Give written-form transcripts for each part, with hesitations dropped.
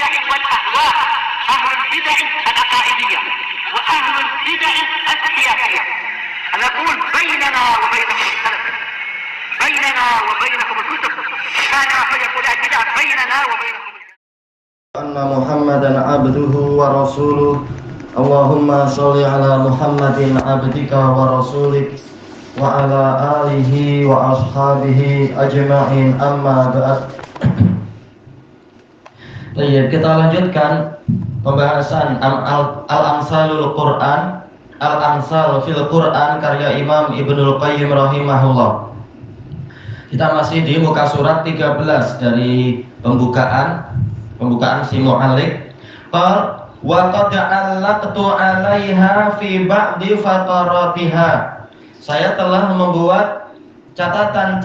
البدع والأهواء، أهل البدع العقائدية وأهل البدع السياسية. نقول بيننا وبينكم السلف، بيننا وبينكم الكتب، كان فيقول البدع بيننا وبينكم. أن محمدا عبده ورسوله. اللهم صل على محمد عبدك ورسولك وعلى آله وأصحابه أجمعين. أما بعد. Baik, kita lanjutkan pembahasan Al-Amsalul Quran, Al-Amsal fil Quran karya Imam Ibnul Qayyim rahimahullah. Kita masih di muka surat 13 dari pembukaan si mu'allik. Qal wa qad 'allaqtu 'alaiha fi ba'di fataratiha. Saya telah membuat catatan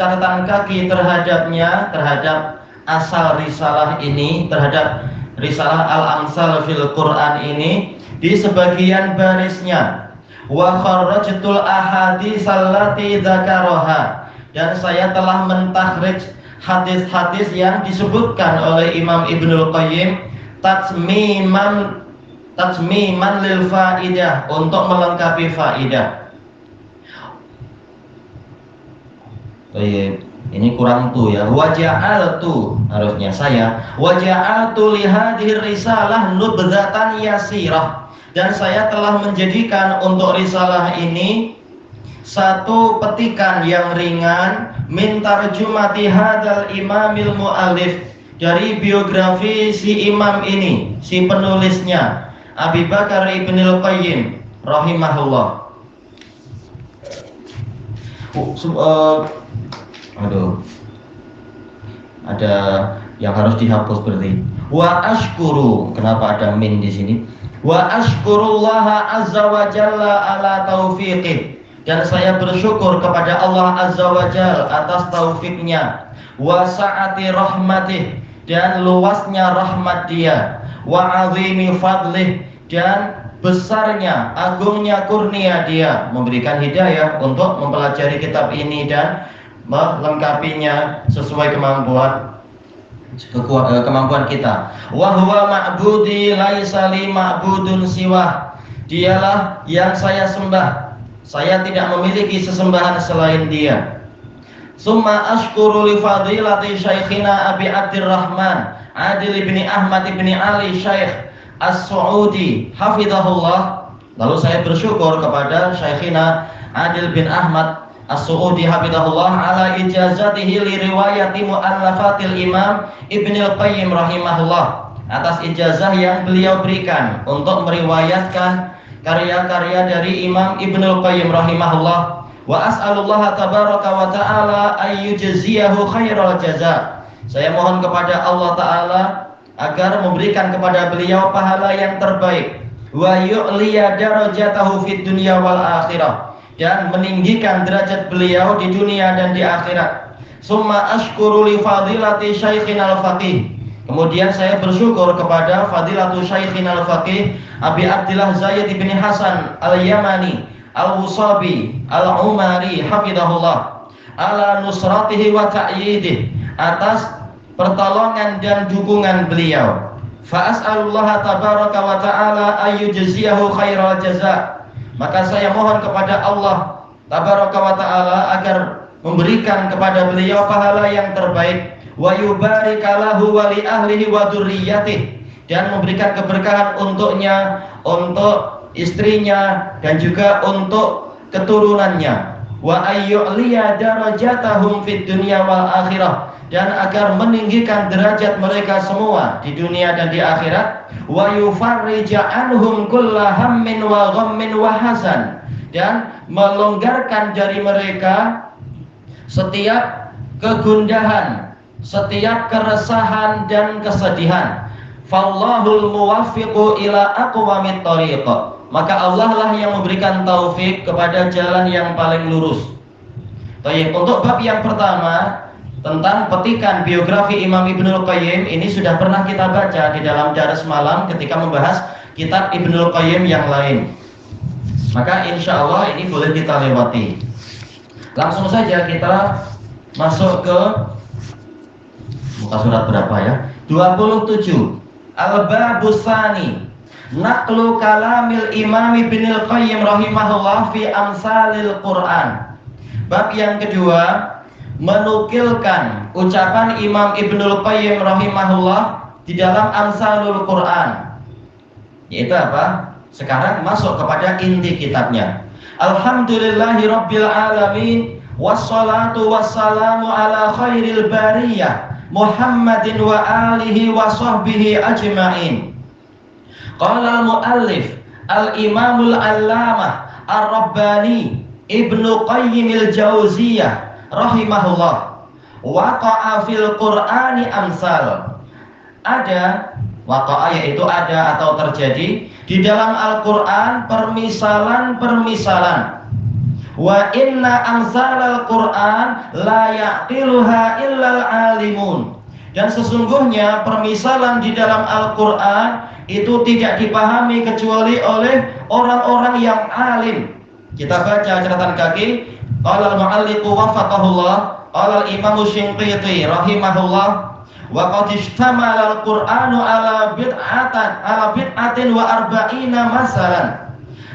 kaki terhadapnya, terhadap asal risalah ini, terhadap risalah Al-Amsal fil Quran ini di sebagian barisnya. Wa kharrajtul ahadits allati dzakaraha, dan saya telah mentakhrij hadis-hadis yang disebutkan oleh Imam Ibnul Qayyim tatsmiman lil faidah, untuk melengkapi faidah. Baik, ini kurang tuh ya. Waja'altu, harusnya saya waja'altu li hadhihi risalah nubdzatan yasirah, dan saya telah menjadikan untuk risalah ini satu petikan yang ringan min tarjumati hadzal imamil muallif, dari biografi si imam ini, si penulisnya, Abi Bakar Ibnul Qayyim rahimahullah. Ada yang harus dihapus berarti. Wa ashkuru, kenapa ada min di sini? Wa ashkurullaha azza wa jalla ala taufiqih, dan saya bersyukur kepada Allah azza wa jalla atas taufiknya. Wa sa'ati rahmatih, dan luasnya rahmat Dia. Wa azimi fadlih, dan besarnya, agungnya kurnia Dia memberikan hidayah untuk mempelajari kitab ini dan melengkapinya sesuai kemampuan kita. Wa huwa ma'budi laisa li ma'budun siwah, Dialah yang saya sembah, saya tidak memiliki sesembahan selain Dia. Summa ashkuru li fadilati syaikhina Abi Abdurrahman Adil bin Ahmad bin Ali Syekh As-Su'udi hafizahullah. Lalu saya bersyukur kepada Syaikhina Adil bin Ahmad As-Su'udi hafizahullah ala ijazatihi li riwayati mu'allafatil Imam Ibnul Qayyim rahimahullah, atas ijazah yang beliau berikan untuk meriwayatkan karya-karya dari Imam Ibnul Qayyim rahimahullah. Wa as'alullah tabaraka wa ta'ala ayyujziyahu khairal jaza. Saya mohon kepada Allah Ta'ala agar memberikan kepada beliau pahala yang terbaik. Wa yu'liya darajatahu fid dunya wal akhirah, dan meninggikan derajat beliau di dunia dan di akhirat. Summa ashkuru li fadilati syaikhina al-faqih. Kemudian saya bersyukur kepada fadilatu syaikhina al-faqih Abi Abdillah Zaid bin Hasan al-Yamani al-Wusabi al-Umari hafizahullah ala nusratihi wa ta'yidih, atas pertolongan dan dukungan beliau. Fa as'alullaha tabaraka wa ta'ala ayyujziyahu khairal jaza. Maka saya mohon kepada Allah tabaraka wa ta'ala agar memberikan kepada beliau pahala yang terbaik. Wa yubarika lahu wa li ahlihi wa dzurriyyatihi, dan memberikan keberkahan untuknya, untuk istrinya, dan juga untuk keturunannya. Wa ayyu'liya darajatahum fid dunya wal akhirah, dan agar meninggikan derajat mereka semua di dunia dan di akhirat. Wa yufarrija anhum kulla hammin wa ghammin wa hasan, dan melonggarkan dari mereka setiap kegundahan, setiap keresahan dan kesedihan. Fallahul muwaffiqu ila aqwamit thariq, maka Allah lah yang memberikan taufik kepada jalan yang paling lurus. Baik, untuk bab yang pertama tentang petikan biografi Imam Ibnul Qayyim, ini sudah pernah kita baca di dalam daras malam ketika membahas kitab Ibnul Qayyim yang lain. Maka insya Allah ini boleh kita lewati. Langsung saja kita masuk ke muka surat berapa ya? 27. Al-babus tsani naqlu kalamil Imam Ibnul Qayyim rahimahullah fi amsalil Quran. Bab yang kedua, menukilkan ucapan Imam Ibnul Qayyim rahimahullah di dalam amsalul Quran. Yaitu apa? Sekarang masuk kepada inti kitabnya. Alhamdulillahi rabbil alamin, wassalatu wassalamu ala khairil bariyah Muhammadin wa alihi wa sahbihi ajma'in. Qala al-muallif al-imamul allamah ar-rabbani Ibnu Qayyim al-Jauziyah rahimahullah, waqa'a fil Qur'ani amsal. Ada waqa'a, yaitu ada atau terjadi di dalam Al-Qur'an permisalan-permisalan. Wa inna amsalal Qur'an la yaqiluha illal alimun. Dan sesungguhnya permisalan di dalam Al-Qur'an itu tidak dipahami kecuali oleh orang-orang yang alim. Kita baca catatan kaki. Qala al-mu'alliqu wafaqahullah, qala al-imam Shinqiti rahimahullah, wa qad ishtamala al-Qur'anu ala bid'atin wa arba'ina masalan.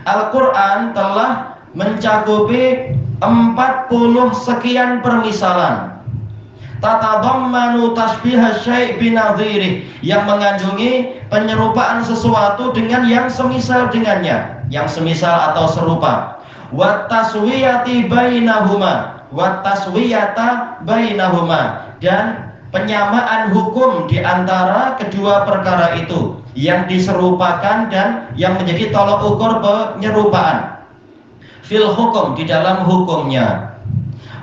Al-Qur'an telah mencakupi 40 sekian permisalan. Tatadammanu tashbihas syai' binadhirih, yang mengandungi penyerupaan sesuatu dengan yang semisal dengannya, yang semisal atau serupa. Wat taswiyati bainahuma, dan penyamaan hukum di antara kedua perkara itu, yang diserupakan dan yang menjadi tolok ukur penyerupaan. Fil hukum, di dalam hukumnya.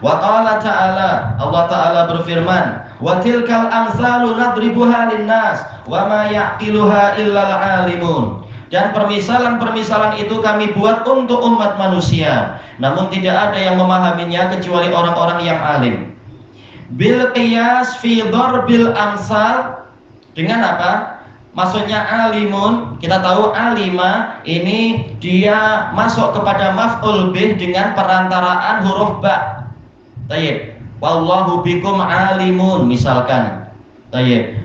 Wa qala ta'ala, Allah Ta'ala berfirman, wa tilkal amsalu nadribuha linnas wa ma yaqiluha illal alimun. Dan permisalan-permisalan itu kami buat untuk umat manusia, namun tidak ada yang memahaminya kecuali orang-orang yang alim. Bil qiyas fi darbil amsal, dengan apa? Maksudnya alimun, kita tahu alima ini dia masuk kepada maf'ul bih dengan perantaraan huruf ba. Tayyib. Wallahu bikum alimun, misalkan. Tayyib.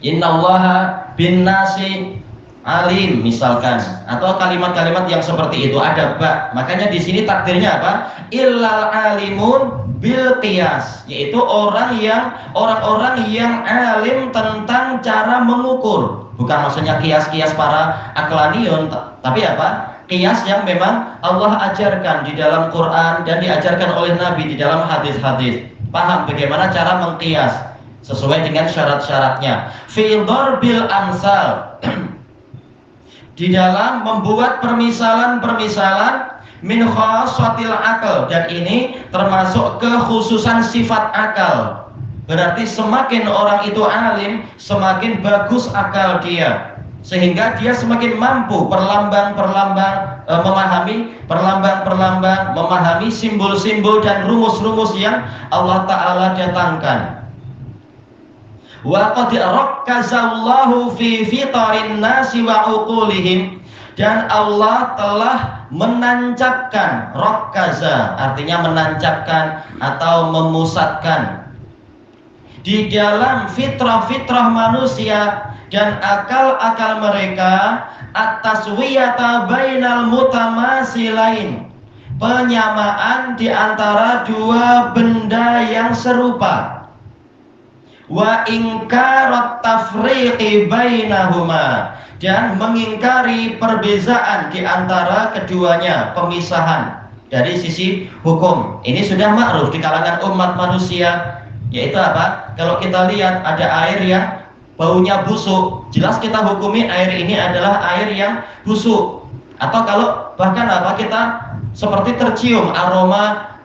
Innallaha bin nasi alim, misalkan, atau kalimat-kalimat yang seperti itu ada ba. Makanya di sini takdirnya apa? Illal alimun bil qiyas, yaitu orang-orang yang alim tentang cara mengukur. Bukan maksudnya kias-kias para aklaniun, tapi apa? Kias yang memang Allah ajarkan di dalam Quran dan diajarkan oleh Nabi di dalam hadis-hadis. Paham bagaimana cara mengkias sesuai dengan syarat-syaratnya. Fi darbil amsal, di dalam membuat permisalan-permisalan min khassatil akal, dan ini termasuk kekhususan sifat akal. Berarti semakin orang itu alim, semakin bagus akal dia, sehingga dia semakin mampu perlahan-lahan memahami simbol-simbol dan rumus-rumus yang Allah Ta'ala datangkan. Wa qad rakkazallahu fi fitarin nasi wa uqulihim, dan Allah telah menancapkan, rakkaza artinya menancapkan atau memusatkan, di dalam fitrah-fitrah manusia dan akal-akal mereka, at-taswiyata bainal mutamasilain, penyamaan di antara dua benda yang serupa, wa ingkarat tafriqi bainahuma, dan mengingkari perbezaan di antara keduanya, pemisahan dari sisi hukum. Ini sudah ma'ruf di kalangan umat manusia, yaitu apa? Kalau kita lihat ada air yang baunya busuk, jelas kita hukumi air ini adalah air yang busuk. Atau kalau bahkan apa, kita seperti tercium aroma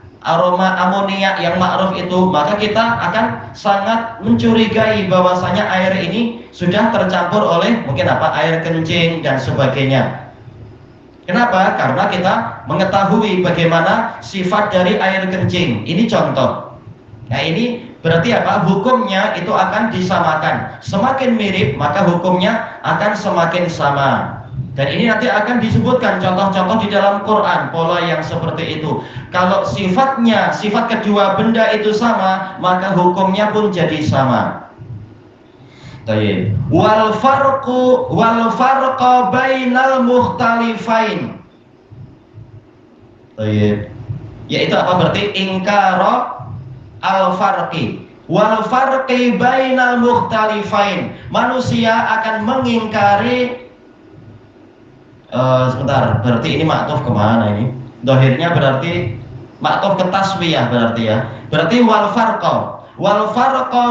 amonia yang ma'ruf itu, maka kita akan sangat mencurigai bahwasanya air ini sudah tercampur oleh mungkin apa, air kencing dan sebagainya. Kenapa? Karena kita mengetahui bagaimana sifat dari air kencing. Ini contoh. Nah, ini berarti apa? Hukumnya itu akan disamakan. Semakin mirip maka hukumnya akan semakin sama. Dan ini nanti akan disebutkan contoh-contoh di dalam Quran, pola yang seperti itu. Kalau sifat kedua benda itu sama, maka hukumnya pun jadi sama. Tayyib. Wal farqa bainal mukhtalifain. Tayyib. Yaitu apa berarti ingkara al farqi. Wal farqi bainal mukhtalifain. Manusia akan mengingkari sebentar, berarti ini maktuf kemana ini? Dohirnya berarti maktuf ke taswiyah berarti ya. Berarti wal farqa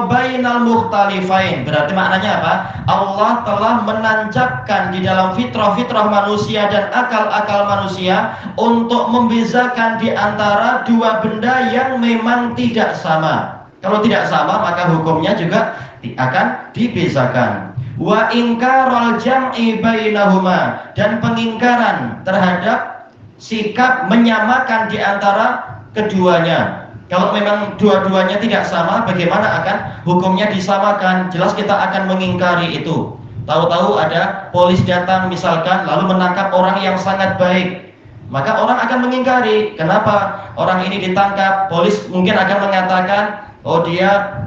bainal mukhtalifain. Berarti maknanya apa? Allah telah menancapkan di dalam fitrah manusia dan akal-akal manusia untuk membezakan di antara dua benda yang memang tidak sama. Kalau tidak sama maka hukumnya juga akan dibezakan. Wa ingkarul jam'i bainahuma, dan pengingkaran terhadap sikap menyamakan di antara keduanya. Kalau memang dua-duanya tidak sama, bagaimana akan hukumnya disamakan? Jelas kita akan mengingkari itu. Tahu-tahu ada polis datang misalkan lalu menangkap orang yang sangat baik, maka orang akan mengingkari. Kenapa orang ini ditangkap? Polis mungkin akan mengatakan, oh dia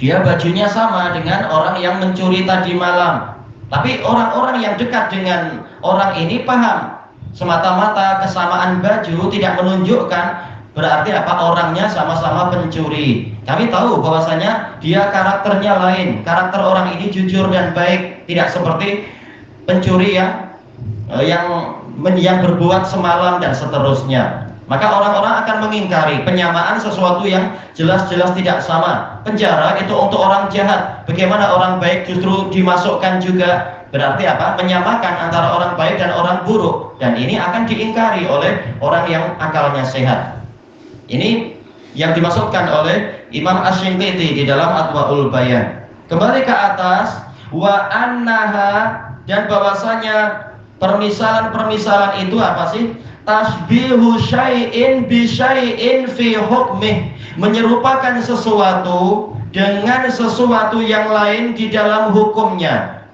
bajunya sama dengan orang yang mencuri tadi malam. Tapi orang-orang yang dekat dengan orang ini paham, semata-mata kesamaan baju tidak menunjukkan berarti apa orangnya sama-sama pencuri. Kami tahu bahwasanya dia karakternya lain. Karakter orang ini jujur dan baik, tidak seperti pencuri yang berbuat semalam dan seterusnya. Maka orang-orang akan mengingkari penyamaan sesuatu yang jelas-jelas tidak sama. Penjara itu untuk orang jahat. Bagaimana orang baik justru dimasukkan juga? Berarti apa? Menyamakan antara orang baik dan orang buruk. Dan ini akan diingkari oleh orang yang akalnya sehat. Ini yang dimaksudkan oleh Imam Asy-Shinqiti di dalam Adwaul Bayan. Kembali ke atas, wa annaha, dan bahwasanya permisalan-permisalan itu apa sih? Tasbihu syai'in bi syai'in fi hukmih, menyerupakan sesuatu dengan sesuatu yang lain di dalam hukumnya.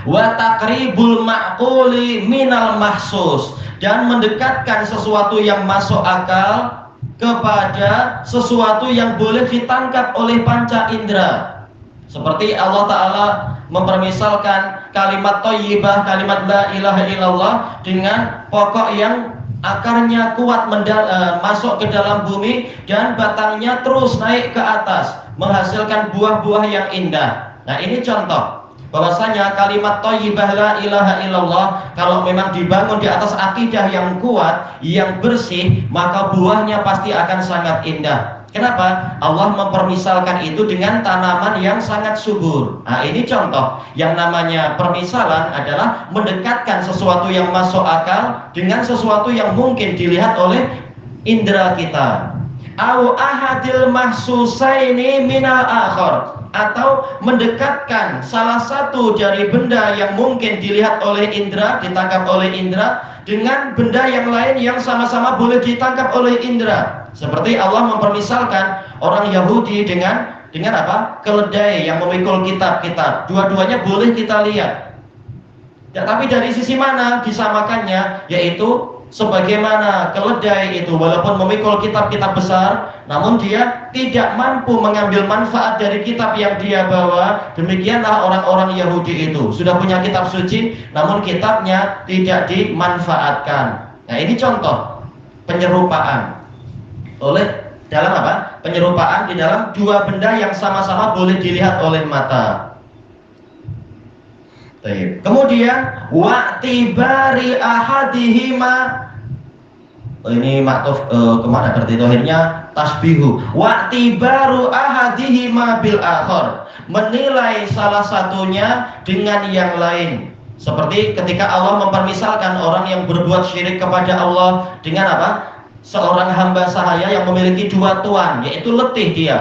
Wa taqribul ma'quli minal mahsus, dan mendekatkan sesuatu yang masuk akal kepada sesuatu yang boleh ditangkap oleh panca indera. Seperti Allah Ta'ala mempermisalkan kalimat thayyibah, kalimat la ilaha illallah dengan pokok yang akarnya kuat masuk ke dalam bumi dan batangnya terus naik ke atas menghasilkan buah-buah yang indah. Nah ini contoh bahwasanya kalimat thayyibah la ilaha illallah kalau memang dibangun di atas akidah yang kuat, yang bersih, maka buahnya pasti akan sangat indah. Kenapa? Allah mempermisalkan itu dengan tanaman yang sangat subur. Nah ini contoh. Yang namanya permisalan adalah mendekatkan sesuatu yang masuk akal dengan sesuatu yang mungkin dilihat oleh indera kita. Au ahadil mahsusaini minal akhar, atau mendekatkan salah satu dari benda yang mungkin dilihat oleh indera, ditangkap oleh indera, dengan benda yang lain yang sama-sama boleh ditangkap oleh indera. Seperti Allah mempermisalkan orang Yahudi dengan apa? Keledai yang memikul kitab-kitab. Dua-duanya boleh kita lihat. Ya, tapi dari sisi mana disamakannya? Yaitu sebagaimana keledai itu walaupun memikul kitab-kitab besar, namun dia tidak mampu mengambil manfaat dari kitab yang dia bawa. Demikianlah orang-orang Yahudi itu sudah punya kitab suci, namun kitabnya tidak dimanfaatkan. Nah ini contoh penyerupaan oleh dalam apa? Penyerupaan di dalam dua benda yang sama-sama boleh dilihat oleh mata. Kemudian wa'tibari ahadihima, ini maktuf kemana berarti dohirnya tasbihu. Wa'tibaru ahadihima bil akhar, menilai salah satunya dengan yang lain. Seperti ketika Allah mempermisalkan orang yang berbuat syirik kepada Allah dengan apa? Seorang hamba sahaya yang memiliki dua tuan, yaitu letih dia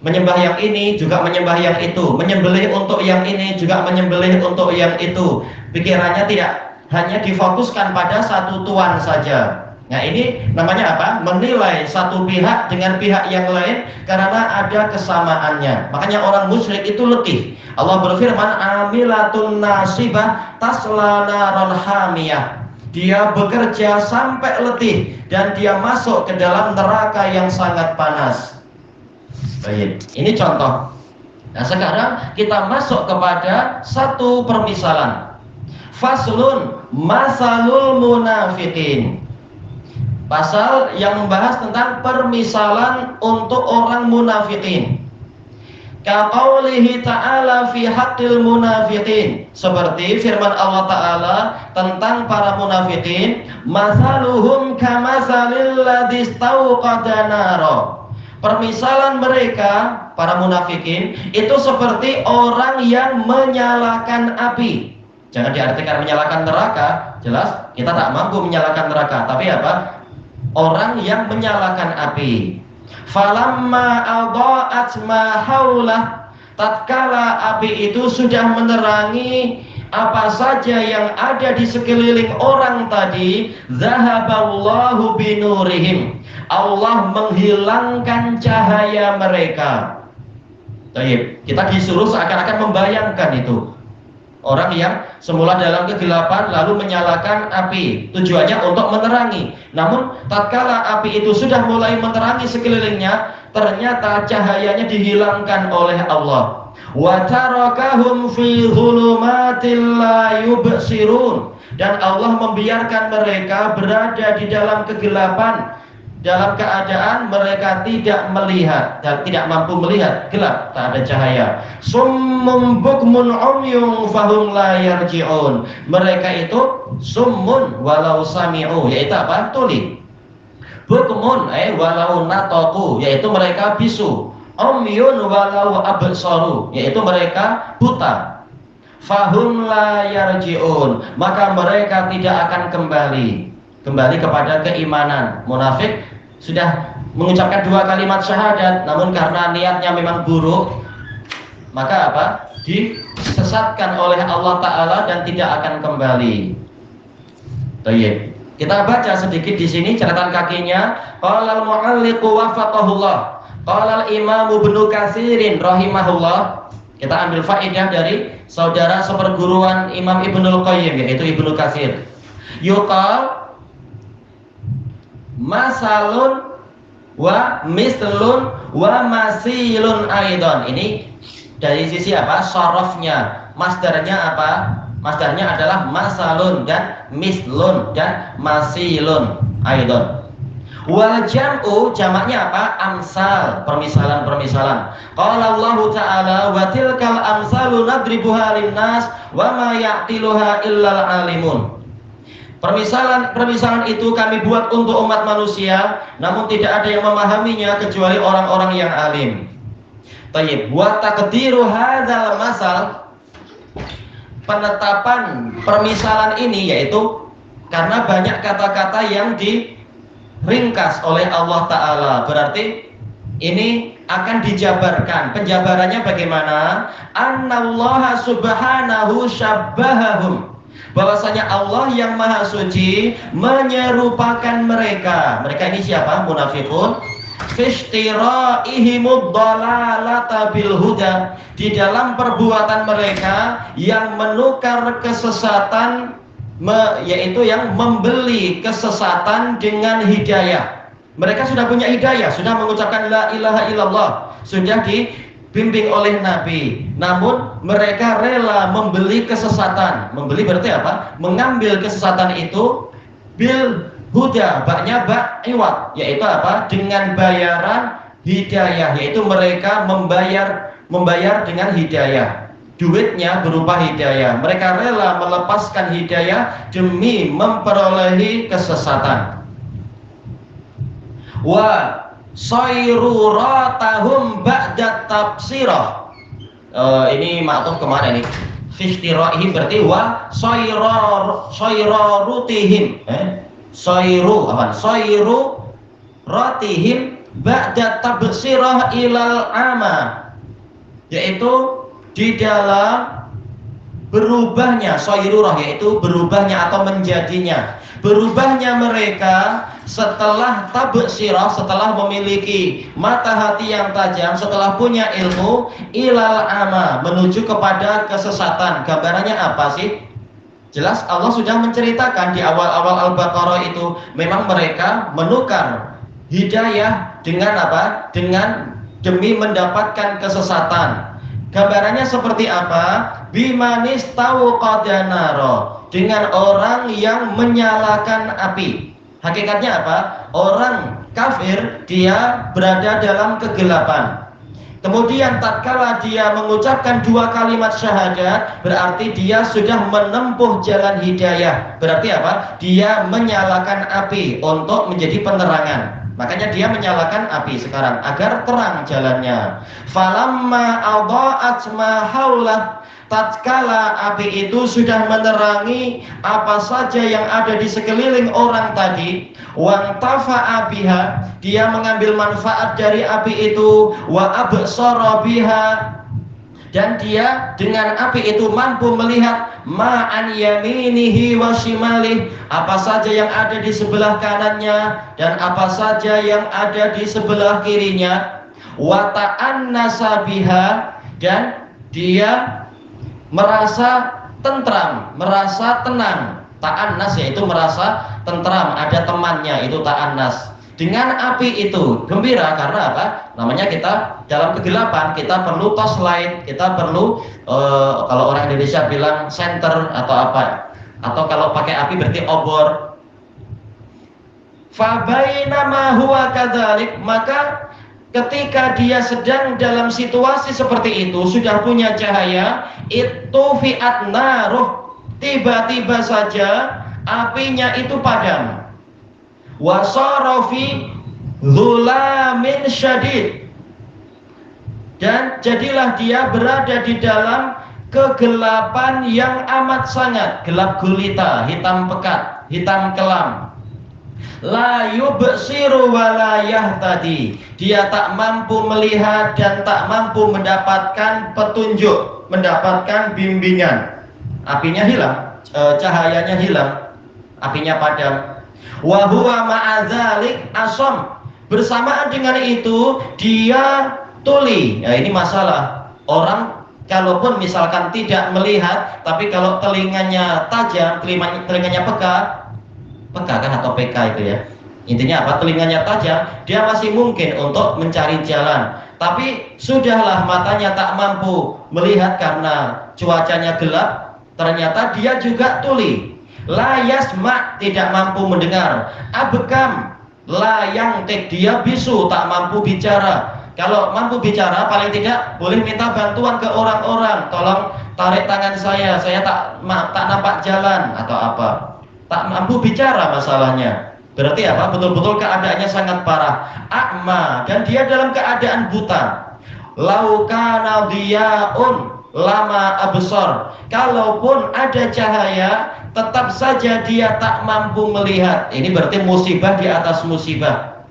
menyembah yang ini juga menyembah yang itu, menyembelih untuk yang ini juga menyembelih untuk yang itu. Pikirannya tidak hanya difokuskan pada satu tuan saja. Nah ini namanya apa? Menilai satu pihak dengan pihak yang lain karena ada kesamaannya. Makanya orang musyrik itu letih. Allah berfirman, amilatun nasibah tasla naron hamiyah. Dia bekerja sampai letih dan dia masuk ke dalam neraka yang sangat panas. Baik, ini contoh Nah, sekarang kita masuk kepada satu permisalan. Faslun masalul munafiqin. Pasal yang membahas tentang permisalan untuk orang munafikin. Kaqaulihi ta'ala fi haqqil munafiqin, seperti firman Allah Ta'ala tentang para munafikin, masaluhum kamasalil ladzi istauqada nara. Permisalan mereka para munafikin itu seperti orang yang menyalakan api. Jangan diartikan menyalakan neraka, jelas kita tak mampu menyalakan neraka, tapi apa? Orang yang menyalakan api. Falamma adha'at ma haulah, tatkala api itu sudah menerangi apa saja yang ada di sekeliling orang tadi, zahaballahu binurihim, Allah menghilangkan cahaya mereka. Baik, kita disuruh seakan-akan membayangkan itu. Orang yang semula dalam kegelapan lalu menyalakan api, tujuannya untuk menerangi. Namun tatkala api itu sudah mulai menerangi sekelilingnya, ternyata cahayanya dihilangkan oleh Allah. Wa tarakahum fi dhulumatil la yubsirun, dan Allah membiarkan mereka berada di dalam kegelapan, dalam keadaan mereka tidak melihat dan tidak mampu melihat, gelap, tak ada cahaya. Summum bukmun umyun fahum la yarji'un. Mereka itu summun walau sami'u, yaitu apa? Tuli. Bukmun walau nataku, yaitu mereka bisu. Umyun walau absaru, yaitu mereka buta. Fahum la yarji'un, maka mereka tidak akan kembali kepada keimanan. Munafik sudah mengucapkan 2 kalimat syahadat, namun karena niatnya memang buruk, maka apa? Disesatkan oleh Allah Ta'ala dan tidak akan kembali. Baik, kita baca sedikit di sini catatan kakinya. Qala al-mu'alliqu wafaqahullah, qala al-imam Ibnu Katsirin rahimahullah. Kita ambil faedah dari saudara seperguruan Imam Ibnul Qayyim, yaitu Ibnu Katsir. Yuqal masalun wa mislun wa masilun aidon. Ini dari sisi apa? Syarafnya. Masdarnya apa? Masdarnya adalah masalun dan mislun dan masilun aidon. Wal jam'u, jamaknya apa? Amsal, permisalan-permisalan. Qala Allah Ta'ala wa tilkal amsalu nadribuha linnas wa ma ya'tiluha illal alimun. Permisalan itu kami buat untuk umat manusia, namun tidak ada yang memahaminya kecuali orang-orang yang alim. Tayyib, wa taqdiru hadzal masal, penetapan permisalan ini yaitu karena banyak kata-kata yang diringkas oleh Allah Ta'ala, berarti ini akan dijabarkan. Penjabarannya bagaimana? Annallaha subhanahu syabbahahum, bahwasanya Allah yang maha suci menyerupakan mereka. Mereka ini siapa? Munafiqun. Fishtiraihimud dhalalata bil huda, di dalam perbuatan mereka yang menukar kesesatan, yaitu yang membeli kesesatan dengan hidayah. Mereka sudah punya hidayah, sudah mengucapkan la ilaha illallah, sudah dibimbing oleh Nabi, namun mereka rela membeli kesesatan. Membeli berarti apa? Mengambil kesesatan itu bil huda, baknya bak iwat, yaitu apa? Dengan bayaran hidayah, yaitu mereka membayar dengan hidayah. Duitnya berupa hidayah. Mereka rela melepaskan hidayah demi memperolehi kesesatan. Wa sayruratahum ba'da tafsirah. Ini ma'tuf kemana ini? Fishtiraihim berarti wa sayrarutihim. Sayru ratihim ba'da tabsirah ilal ama, yaitu di dalam berubahnya sayrurah, yaitu berubahnya atau menjadinya, berubahnya mereka setelah tabsirah, setelah memiliki mata hati yang tajam, setelah punya ilmu, ilal ama, menuju kepada kesesatan. Gambarannya apa sih? Jelas Allah sudah menceritakan di awal-awal Al-Baqarah itu, memang mereka menukar hidayah dengan apa? Dengan demi mendapatkan kesesatan. Gambarannya seperti apa? Bimanis tauqada naro, dengan orang yang menyalakan api. Hakikatnya apa? Orang kafir dia berada dalam kegelapan. Kemudian tatkala dia mengucapkan 2 kalimat syahadat, berarti dia sudah menempuh jalan hidayah. Berarti apa? Dia menyalakan api untuk menjadi penerangan. Makanya dia menyalakan api sekarang agar terang jalannya. Falamma adha'at ma haulah, tatkala api itu sudah menerangi apa saja yang ada di sekeliling orang tadi, wantafa'a biha, dia mengambil manfaat dari api itu, wa absara biha, dan dia dengan api itu mampu melihat ma'an yaminihi wa shimalih, apa saja yang ada di sebelah kanannya dan apa saja yang ada di sebelah kirinya, wa ta'annasa biha, dan dia merasa tentram, merasa tenang. Ta'annas yaitu merasa tentram, ada temannya, itu ta'annas. Dengan api itu gembira karena apa? Namanya kita dalam kegelapan, kita perlu torchlight, kita perlu kalau orang Indonesia bilang senter atau apa, atau kalau pakai api berarti obor. Fa bainama huwa kadzalik, maka ketika dia sedang dalam situasi seperti itu, sudah punya cahaya, itu fi'at naruh, tiba-tiba saja apinya itu padam. Wasara fi dzulamin syadid, dan jadilah dia berada di dalam kegelapan yang amat sangat, gelap gulita, hitam pekat, hitam kelam. La yubsiru wa la yahtadi, dia tak mampu melihat dan tak mampu mendapatkan petunjuk, mendapatkan bimbingan. Apinya hilang, cahayanya hilang, apinya padam. Wa huwa ma'adzalik asam, bersamaan dengan itu dia tuli. Ya, ini masalah. Orang kalaupun misalkan tidak melihat, tapi kalau telinganya tajam, telinganya peka kan atau PK itu ya. Intinya apa? Telinganya tajam, dia masih mungkin untuk mencari jalan. Tapi sudahlah matanya tak mampu melihat karena cuacanya gelap, ternyata dia juga tuli. La yasma, tidak mampu mendengar. Abkam, la yangtik, dia bisu, tak mampu bicara. Kalau mampu bicara paling tidak boleh minta bantuan ke orang-orang, tolong tarik tangan saya tak nampak jalan atau apa. Tak mampu bicara masalahnya. Berarti apa? Betul-betul keadaannya sangat parah. Akma, dan dia dalam keadaan buta. Lau kana diya'un lama absar, kalaupun ada cahaya tetap saja dia tak mampu melihat. Ini berarti musibah di atas musibah.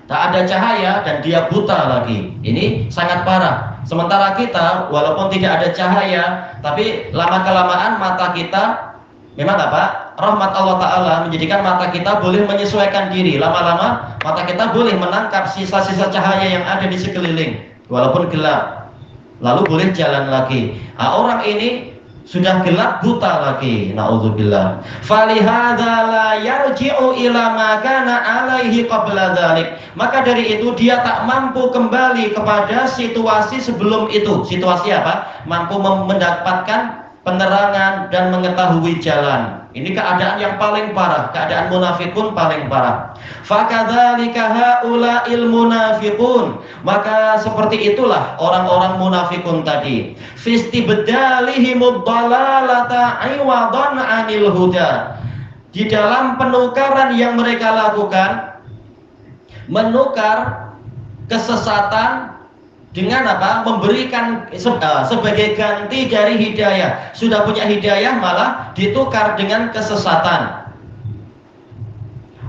Tak ada cahaya dan dia buta lagi. Ini sangat parah. Sementara kita walaupun tidak ada cahaya, tapi lama-kelamaan mata kita memang apa? Rahmat Allah Ta'ala menjadikan mata kita boleh menyesuaikan diri. Lama-lama mata kita boleh menangkap sisa-sisa cahaya yang ada di sekeliling walaupun gelap, lalu boleh jalan lagi. Nah, orang ini sudah gelap buta lagi, naudzubillah. Falihadza la yarji'u ila ma kana alaihi qabla dzalik, maka dari itu dia tak mampu kembali kepada situasi sebelum itu. Situasi apa? Mampu mendapatkan penerangan dan mengetahui jalan. Ini keadaan yang paling parah, keadaan munafikun paling parah. Fakadzalika haula'il munafiqun, maka seperti itulah orang-orang munafikun tadi. Fistibdalihimud dhalalata iwadan 'anil huda, di dalam penukaran yang mereka lakukan, menukar kesesatan dengan apa? Memberikan sebagai ganti dari hidayah. Sudah punya hidayah malah ditukar dengan kesesatan.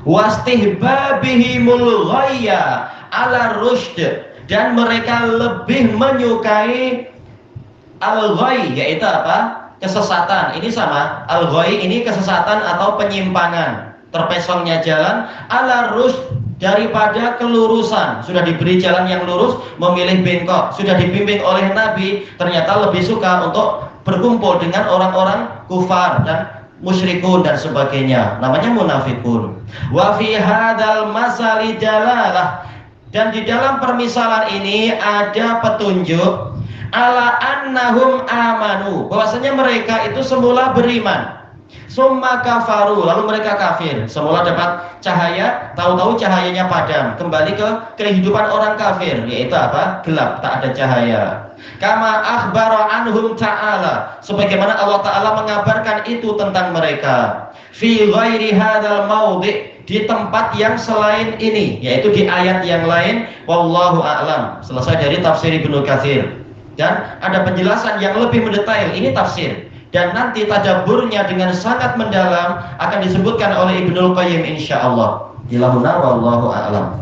Wastihbabihimul ghayya ala rusyd, dan mereka lebih menyukai al-ghay, yaitu apa? Kesesatan. Ini sama, al-ghay ini kesesatan atau penyimpangan, terpesongnya jalan, ala rusyd, daripada kelurusan. Sudah diberi jalan yang lurus, memilih bengkok. Sudah dibimbing oleh Nabi, ternyata lebih suka untuk berkumpul dengan orang-orang kufar dan musyrikun dan sebagainya. Namanya munafikun. Wa fi hadzal masali dalalah, dan di dalam permisalan ini ada petunjuk ala annahum amanu, bahwasanya mereka itu semula beriman, summa kafaru, lalu mereka kafir. Semula dapat cahaya, tahu-tahu cahayanya padam, kembali ke kehidupan orang kafir, yaitu apa? Gelap, tak ada cahaya. Kama akhbara anhum ta'ala, sebagaimana Allah Ta'ala mengabarkan itu tentang mereka, fi ghairi hadzal maudhi', di tempat yang selain ini, yaitu di ayat yang lain. Wallahu a'lam. Selesai dari tafsir Ibnu Katsir. Dan ada penjelasan yang lebih mendetail, ini tafsir. Dan nanti tadabburnya dengan sangat mendalam akan disebutkan oleh Ibnul Qayyim insyaallah. Ilahuna wallahu a'lam.